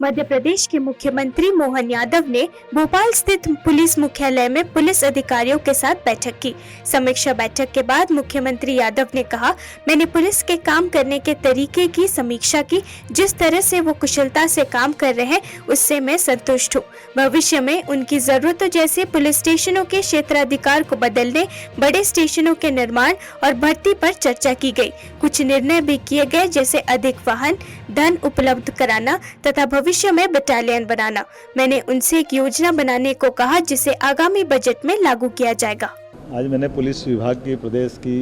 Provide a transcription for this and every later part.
मध्य प्रदेश के मुख्यमंत्री मोहन यादव ने भोपाल स्थित पुलिस मुख्यालय में पुलिस अधिकारियों के साथ बैठक की। समीक्षा बैठक के बाद मुख्यमंत्री यादव ने कहा, मैंने पुलिस के काम करने के तरीके की समीक्षा की। जिस तरह से वो कुशलता से काम कर रहे हैं उससे मैं संतुष्ट हूँ। भविष्य में उनकी जरूरतों जैसे पुलिस स्टेशनों के क्षेत्राधिकार को बदलने, बड़े स्टेशनों के निर्माण और भर्ती पर चर्चा की गई। कुछ निर्णय भी किए गए, जैसे अधिक वाहन, धन उपलब्ध कराना तथा भविष्य में बटालियन बनाना। मैंने उनसे एक योजना बनाने को कहा जिसे आगामी बजट में लागू किया जाएगा। आज मैंने पुलिस विभाग की प्रदेश की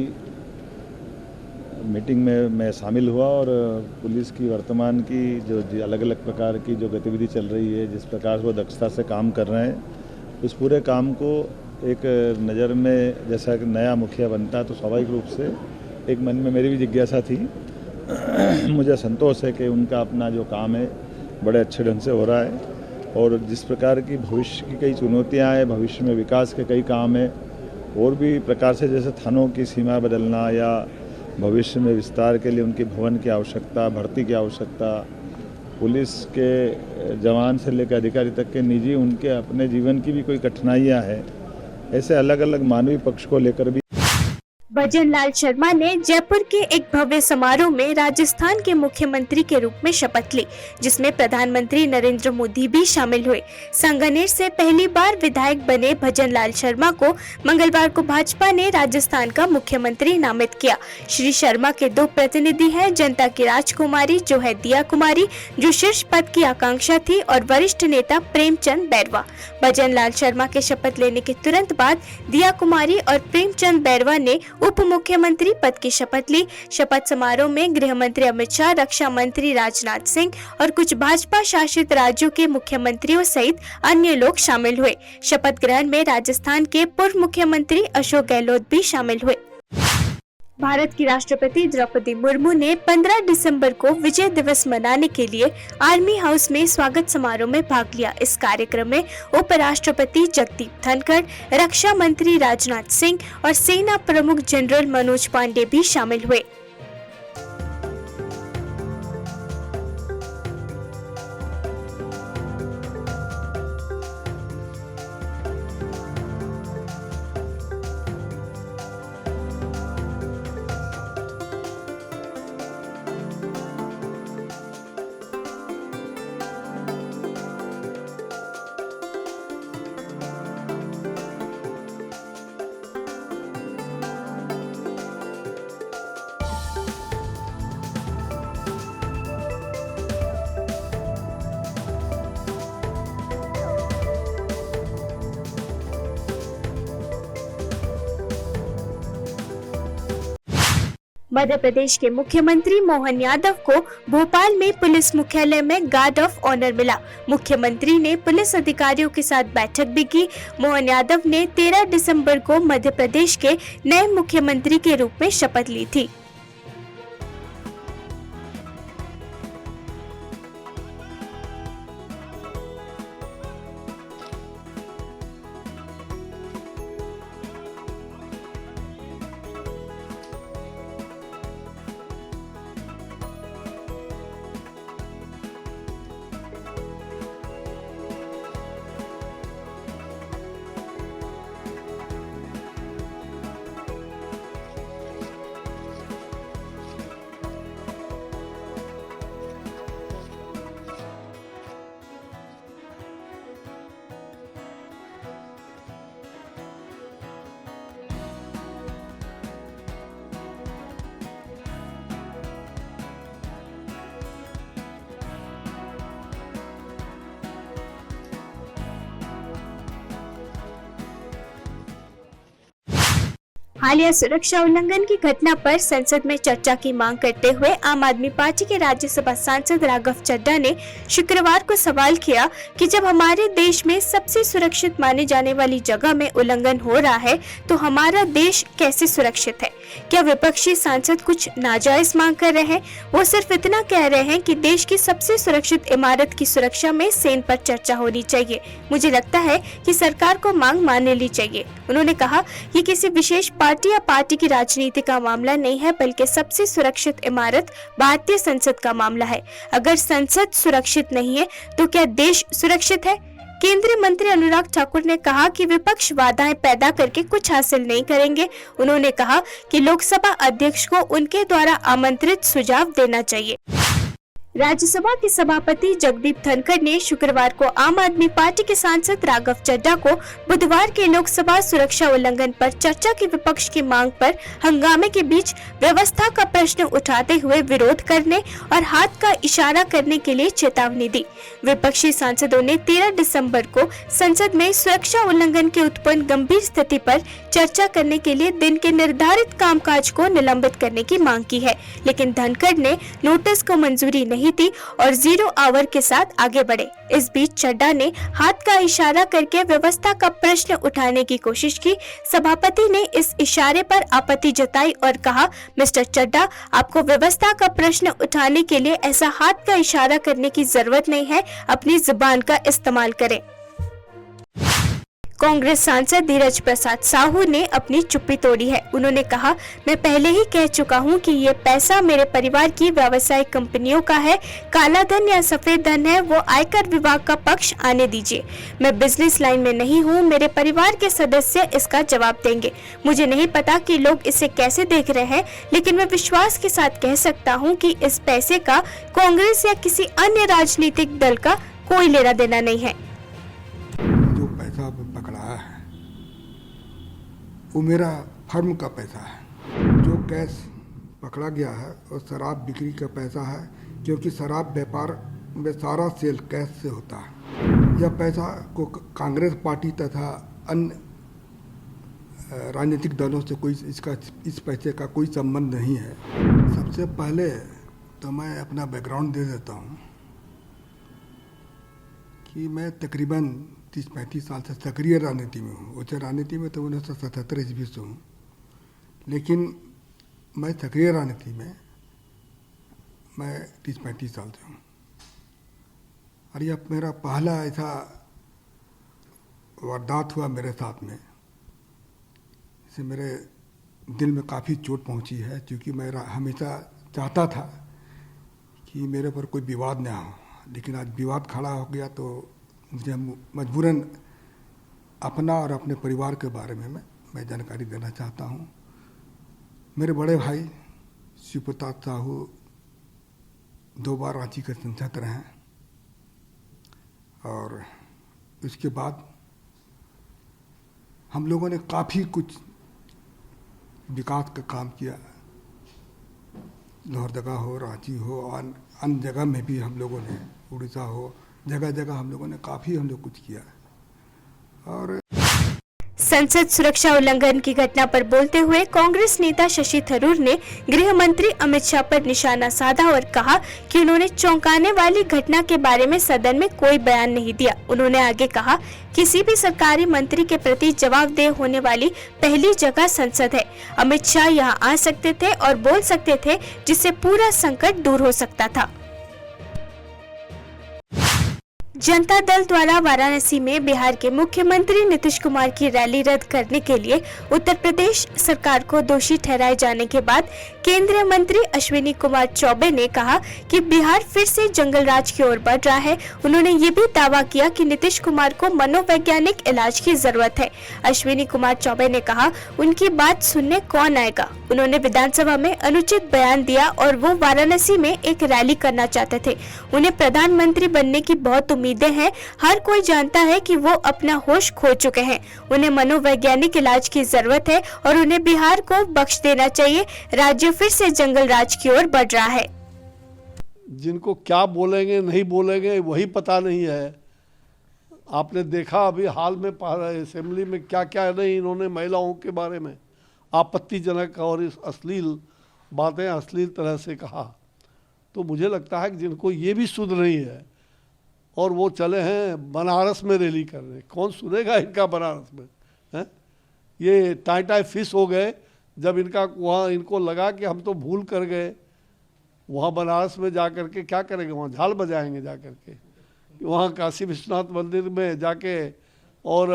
मीटिंग में मैं शामिल हुआ और पुलिस की वर्तमान की जो अलग अलग प्रकार की जो गतिविधि चल रही है, जिस प्रकार से वो दक्षता से काम कर रहे हैं, उस पूरे काम को एक नज़र में जैसा कि नया मुखिया बनता तो स्वाभाविक रूप से एक मन में मेरी भी जिज्ञासा थी। मुझे संतोष है कि उनका अपना जो काम है बड़े अच्छे ढंग से हो रहा है और जिस प्रकार की भविष्य की कई चुनौतियां हैं, भविष्य में विकास के कई काम हैं और भी प्रकार से, जैसे थानों की सीमा बदलना या भविष्य में विस्तार के लिए उनकी भवन की आवश्यकता, भर्ती की आवश्यकता, पुलिस के जवान से लेकर अधिकारी तक के निजी उनके अपने जीवन की भी कोई कठिनाइयाँ हैं। ऐसे अलग अलग मानवीय पक्ष को लेकर भी भजन लाल शर्मा ने जयपुर के एक भव्य समारोह में राजस्थान के मुख्यमंत्री के रूप में शपथ ली, जिसमें प्रधानमंत्री नरेंद्र मोदी भी शामिल हुए। सांगानेर से पहली बार विधायक बने भजन लाल शर्मा को मंगलवार को भाजपा ने राजस्थान का मुख्यमंत्री नामित किया। श्री शर्मा के दो प्रतिनिधि हैं, जनता की राजकुमारी जो है दिया कुमारी, जो शीर्ष पद की आकांक्षा थी, और वरिष्ठ नेता प्रेमचंद बैरवा। भजन लाल शर्मा के शपथ लेने के तुरंत बाद दिया कुमारी और प्रेमचंद बैरवा ने उप मुख्यमंत्री पद की शपथ ली। शपथ समारोह में गृह मंत्री अमित शाह, रक्षा मंत्री राजनाथ सिंह और कुछ भाजपा शासित राज्यों के मुख्यमंत्रियों सहित अन्य लोग शामिल हुए। शपथ ग्रहण में राजस्थान के पूर्व मुख्यमंत्री अशोक गहलोत भी शामिल हुए। भारत की राष्ट्रपति द्रौपदी मुर्मू ने 15 दिसंबर को विजय दिवस मनाने के लिए आर्मी हाउस में स्वागत समारोह में भाग लिया। इस कार्यक्रम में उपराष्ट्रपति जगदीप धनखड़, रक्षा मंत्री राजनाथ सिंह और सेना प्रमुख जनरल मनोज पांडे भी शामिल हुए। मध्य प्रदेश के मुख्यमंत्री मोहन यादव को भोपाल में पुलिस मुख्यालय में गार्ड ऑफ ऑनर मिला। मुख्यमंत्री ने पुलिस अधिकारियों के साथ बैठक भी की। मोहन यादव ने 13 दिसंबर को मध्य प्रदेश के नए मुख्यमंत्री के रूप में शपथ ली थी। हालिया सुरक्षा उल्लंघन की घटना पर संसद में चर्चा की मांग करते हुए आम आदमी पार्टी के राज्यसभा सांसद राघव चड्ढा ने शुक्रवार को सवाल किया कि जब हमारे देश में सबसे सुरक्षित माने जाने वाली जगह में उल्लंघन हो रहा है तो हमारा देश कैसे सुरक्षित है। क्या विपक्षी सांसद कुछ नाजायज मांग कर रहे हैं? वो सिर्फ इतना कह रहे हैं कि देश की सबसे सुरक्षित इमारत की सुरक्षा में सेना पर चर्चा होनी चाहिए। मुझे लगता है कि सरकार को मांग मान लेनी चाहिए। उन्होंने कहा कि किसी विशेष पार्टी या पार्टी की राजनीति का मामला नहीं है, बल्कि सबसे सुरक्षित इमारत भारतीय संसद का मामला है। अगर संसद सुरक्षित नहीं है तो क्या देश सुरक्षित है? केंद्रीय मंत्री अनुराग ठाकुर ने कहा कि विपक्ष वादाएं पैदा करके कुछ हासिल नहीं करेंगे। उन्होंने कहा कि लोकसभा अध्यक्ष को उनके द्वारा आमंत्रित सुझाव देना चाहिए। राज्यसभा के सभापति जगदीप धनखड़ ने शुक्रवार को आम आदमी पार्टी के सांसद राघव चड्ढा को बुधवार के लोकसभा सुरक्षा उल्लंघन पर चर्चा की विपक्ष की मांग पर हंगामे के बीच व्यवस्था का प्रश्न उठाते हुए विरोध करने और हाथ का इशारा करने के लिए चेतावनी दी। विपक्षी सांसदों ने 13 दिसंबर को संसद में सुरक्षा उल्लंघन के उत्पन्न गंभीर स्थिति पर चर्चा करने के लिए दिन के निर्धारित कामकाज को निलंबित करने की मांग की है, लेकिन धनखड़ ने नोटिस को मंजूरी नहीं थी और 0 आवर के साथ आगे बढ़े। इस बीच चड्ढा ने हाथ का इशारा करके व्यवस्था का प्रश्न उठाने की कोशिश की। सभापति ने इस इशारे पर आपत्ति जताई और कहा, मिस्टर चड्ढा, आपको व्यवस्था का प्रश्न उठाने के लिए ऐसा हाथ का इशारा करने की जरूरत नहीं है, अपनी जुबान का इस्तेमाल करें। कांग्रेस सांसद धीरज प्रसाद साहू ने अपनी चुप्पी तोड़ी है। उन्होंने कहा, मैं पहले ही कह चुका हूं कि ये पैसा मेरे परिवार की व्यावसायिक कंपनियों का है। काला धन या सफेद धन है, वो आयकर विभाग का पक्ष आने दीजिए। मैं बिजनेस लाइन में नहीं हूं, मेरे परिवार के सदस्य इसका जवाब देंगे। मुझे नहीं पता कि लोग इसे कैसे देख रहे हैं, लेकिन मैं विश्वास के साथ कह सकता हूं कि इस पैसे का कांग्रेस या किसी अन्य राजनीतिक दल का कोई लेना देना नहीं है। पैसा पकड़ा है वो मेरा फर्म का पैसा है। जो कैश पकड़ा गया है वो शराब बिक्री का पैसा है, क्योंकि शराब व्यापार में सारा सेल कैश से होता है। यह पैसा को कांग्रेस पार्टी तथा अन्य राजनीतिक दलों से कोई इस पैसे का कोई संबंध नहीं है। सबसे पहले तो मैं अपना बैकग्राउंड दे देता हूँ कि मैं तकरीबन 30-35 साल से सक्रिय राजनीति में हूँ। उच्च राजनीति में तो 1977 ईस्वी से हूँ, लेकिन मैं सक्रिय राजनीति में मैं 30-35 साल से हूँ। और यह मेरा पहला ऐसा वारदात हुआ मेरे साथ में, इससे मेरे दिल में काफ़ी चोट पहुँची है, क्योंकि मैं हमेशा चाहता था कि मेरे पर कोई विवाद ना हो, लेकिन आज विवाद खड़ा हो गया तो मुझे मजबूरन अपना और अपने परिवार के बारे में मैं जानकारी देना चाहता हूँ। मेरे बड़े भाई शिव प्रताप साहू 2 बार रांची के सांसद रहे हैं, और उसके बाद हम लोगों ने काफ़ी कुछ विकास का काम किया। लोहरदगा हो, रांची हो, और अन्य जगह में भी हम लोगों ने, उड़ीसा हो, जगह जगह हम लोगों ने काफ़ी कुछ किया। और संसद सुरक्षा उल्लंघन की घटना पर बोलते हुए कांग्रेस नेता शशि थरूर ने गृह मंत्री अमित शाह पर निशाना साधा और कहा कि उन्होंने चौंकाने वाली घटना के बारे में सदन में कोई बयान नहीं दिया। उन्होंने आगे कहा, किसी भी सरकारी मंत्री के प्रति जवाबदेह होने वाली पहली जगह संसद है। अमित शाह यहाँ आ सकते थे और बोल सकते थे, जिससे पूरा संकट दूर हो सकता था। जनता दल द्वारा वाराणसी में बिहार के मुख्यमंत्री नीतीश कुमार की रैली रद्द करने के लिए उत्तर प्रदेश सरकार को दोषी ठहराए जाने के बाद केंद्रीय मंत्री अश्विनी कुमार चौबे ने कहा कि बिहार फिर से जंगल राज की ओर बढ़ रहा है। उन्होंने ये भी दावा किया कि नीतीश कुमार को मनोवैज्ञानिक इलाज की जरूरत है। अश्विनी कुमार चौबे ने कहा, उनकी बात सुनने कौन आएगा। उन्होंने विधानसभा में अनुचित बयान दिया और वो वाराणसी में एक रैली करना चाहते थे। उन्हें प्रधानमंत्री बनने की बहुत उम्मीदें हैं। हर कोई जानता है कि वो अपना होश खो चुके हैं। उन्हें मनोवैज्ञानिक इलाज की जरूरत है और उन्हें बिहार को बख्श देना चाहिए। राज्य फिर से जंगल राज की ओर बढ़ रहा है। जिनको क्या बोलेंगे नहीं बोलेंगे वही पता नहीं है। आपने देखा अभी हाल में असेंबली में क्या क्या नहीं इन्होंने महिलाओं के बारे में आपत्तिजनक और इस अश्लील बातें अश्लील तरह से कहा। तो मुझे लगता है कि जिनको ये भी सुध नहीं है और वो चले हैं बनारस में रैली करने। कौन सुनेगा इनका बनारस में, हैं? ये टाई फिश हो गए जब इनका वहाँ इनको लगा कि हम तो भूल कर गए। वहाँ बनारस में जा कर के क्या करेंगे, वहाँ झाल बजाएंगे जा कर के, वहाँ काशी विश्वनाथ मंदिर में जाके और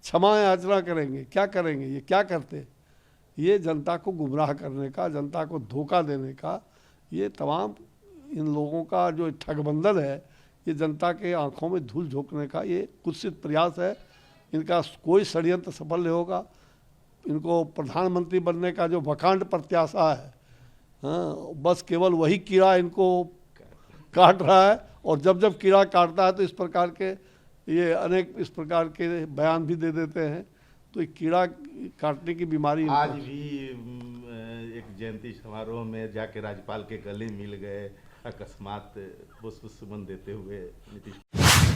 क्षमा याचना करेंगे। क्या करेंगे, ये क्या करते? ये जनता को गुमराह करने का, जनता को धोखा देने का, ये तमाम इन लोगों का जो ठगबंधन है, ये जनता के आंखों में धूल झोंकने का ये कुत्सित प्रयास है। इनका कोई षड्यंत्र सफल नहीं होगा। इनको प्रधानमंत्री बनने का जो वकांड प्रत्याशा है, हाँ, बस केवल वही कीड़ा इनको काट रहा है। और जब जब कीड़ा काटता है तो इस प्रकार के ये अनेक इस प्रकार के बयान भी दे देते हैं। तो ये कीड़ा काटने की बीमारी आज भी एक जयंती समारोह में जाके राज्यपाल के गले मिल गए, अकस्मात पुष्प सुमन देते हुए नीतीश।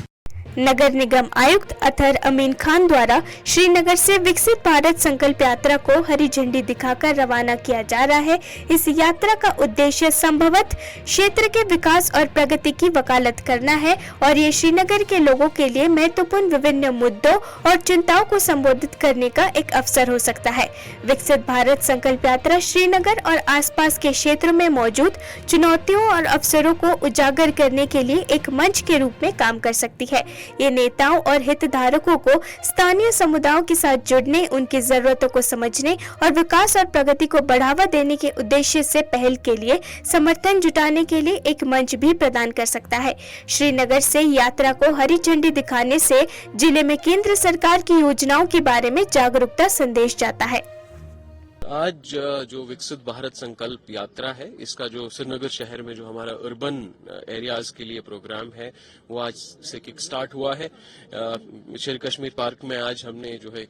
नगर निगम आयुक्त अतहर अमीन खान द्वारा श्रीनगर से विकसित भारत संकल्प यात्रा को हरी झंडी दिखाकर रवाना किया जा रहा है। इस यात्रा का उद्देश्य संभवतः क्षेत्र के विकास और प्रगति की वकालत करना है और ये श्रीनगर के लोगों के लिए महत्वपूर्ण विभिन्न मुद्दों और चिंताओं को संबोधित करने का एक अवसर हो सकता है। विकसित भारत संकल्प यात्रा श्रीनगर और आसपास के क्षेत्रों में मौजूद चुनौतियों और अवसरों को उजागर करने के लिए एक मंच के रूप में काम कर सकती है। ये नेताओं और हितधारकों को स्थानीय समुदायों के साथ जुड़ने, उनकी जरूरतों को समझने और विकास और प्रगति को बढ़ावा देने के उद्देश्य से पहल के लिए समर्थन जुटाने के लिए एक मंच भी प्रदान कर सकता है। श्रीनगर से यात्रा को हरी झंडी दिखाने से जिले में केंद्र सरकार की योजनाओं के बारे में जागरूकता संदेश जाता है। आज जो विकसित भारत संकल्प यात्रा है, इसका जो श्रीनगर शहर में जो हमारा अर्बन एरियाज के लिए प्रोग्राम है, वो आज से किक स्टार्ट हुआ है। शेर कश्मीर पार्क में आज हमने जो है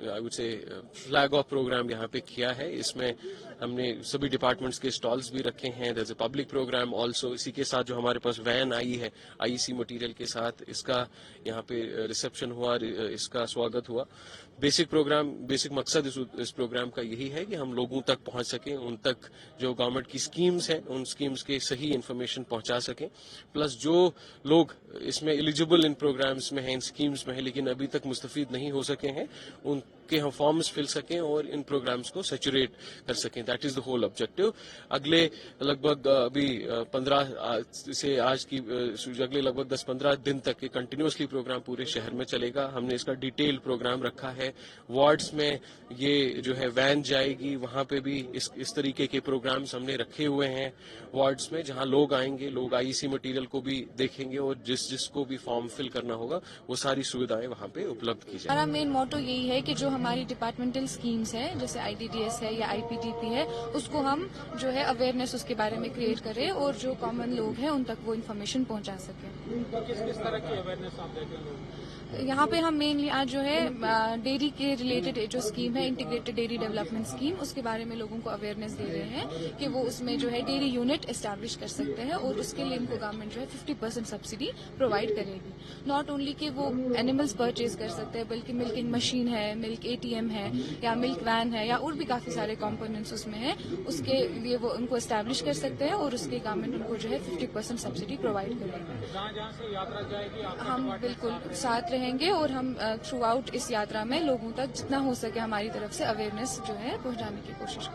आई वुड से फ्लैग ऑफ प्रोग्राम यहाँ पे किया है। इसमें हमने सभी डिपार्टमेंट्स के स्टॉल्स भी रखे हैं। There is a public programme also. इसी के साथ जो हमारे पास वैन आई है आईसी मटेरियल के साथ, इसका यहाँ पे रिसेप्शन हुआ, इसका स्वागत हुआ। बेसिक मकसद इस प्रोग्राम का यही है कि हम लोगों तक पहुंच सकें, उन तक जो गवर्नमेंट की स्कीम्स हैं उन स्कीम्स के सही इन्फॉर्मेशन पहुंचा सकें। प्लस जो लोग इसमें एलिजिबल इन प्रोग्राम्स में हैं, इन स्कीम्स में हैं, लेकिन अभी तक मुस्तफीद नहीं हो सके हैं, उनके हम फॉर्म्स फिल सकें और इन प्रोग्राम्स को सैचुरेट कर सकें। That is the whole objective. अगले लगभग अभी 15 से आज की अगले लगभग 10-15 दिन तक ये कंटिन्यूसली प्रोग्राम पूरे शहर में चलेगा। हमने इसका डिटेल प्रोग्राम रखा है। वार्ड्स में ये जो है वैन जाएगी, वहां पे भी इस तरीके के प्रोग्राम्स हमने रखे हुए हैं वार्ड्स में, जहां लोग आएंगे, लोग आईसी मटेरियल को भी देखेंगे और जिसको भी फॉर्म फिल करना होगा वो सारी सुविधाएं वहां पे उपलब्ध की जाए। हमारा मेन मोटो यही है कि जो हमारी डिपार्टमेंटल स्कीम्स है, जैसे आईटीडीएस है या आईपीडीपी है, उसको हम जो है अवेयरनेस उसके बारे में क्रिएट करें और जो कॉमन लोग हैं उन तक वो इन्फॉर्मेशन पहुंचा सकें। किस तरह की अवेयरनेस आप देते हैं? यहाँ पे हम मेनली आज जो है डेयरी के रिलेटेड जो स्कीम है, इंटीग्रेटेड डेयरी डेवलपमेंट स्कीम, उसके बारे में लोगों को अवेयरनेस दे रहे हैं कि वो उसमें जो है डेयरी यूनिट एस्टैब्लिश कर सकते हैं और उसके लिए इनको गवर्नमेंट जो है 50% सब्सिडी प्रोवाइड करेगी। नॉट ओनली कि वो एनिमल्स परचेज कर सकते हैं, बल्कि मिल्किंग मशीन है, मिल्क एटीएम है या मिल्क वैन है या और भी काफी सारे कॉम्पोनेंट्स उसमें है, उसके लिए वो उनको एस्टैब्लिश कर सकते हैं और उसके गवर्नमेंट उनको जो है 50% सब्सिडी प्रोवाइड करेगी। जहाँ से यात्रा जाएगी हम बिल्कुल साथ रहेंगे और हम थ्रू आउट इस यात्रा में लोगों तक जितना हो सके हमारी तरफ से अवेयरनेस जो है पहुंचाने की कोशिश करेंगे।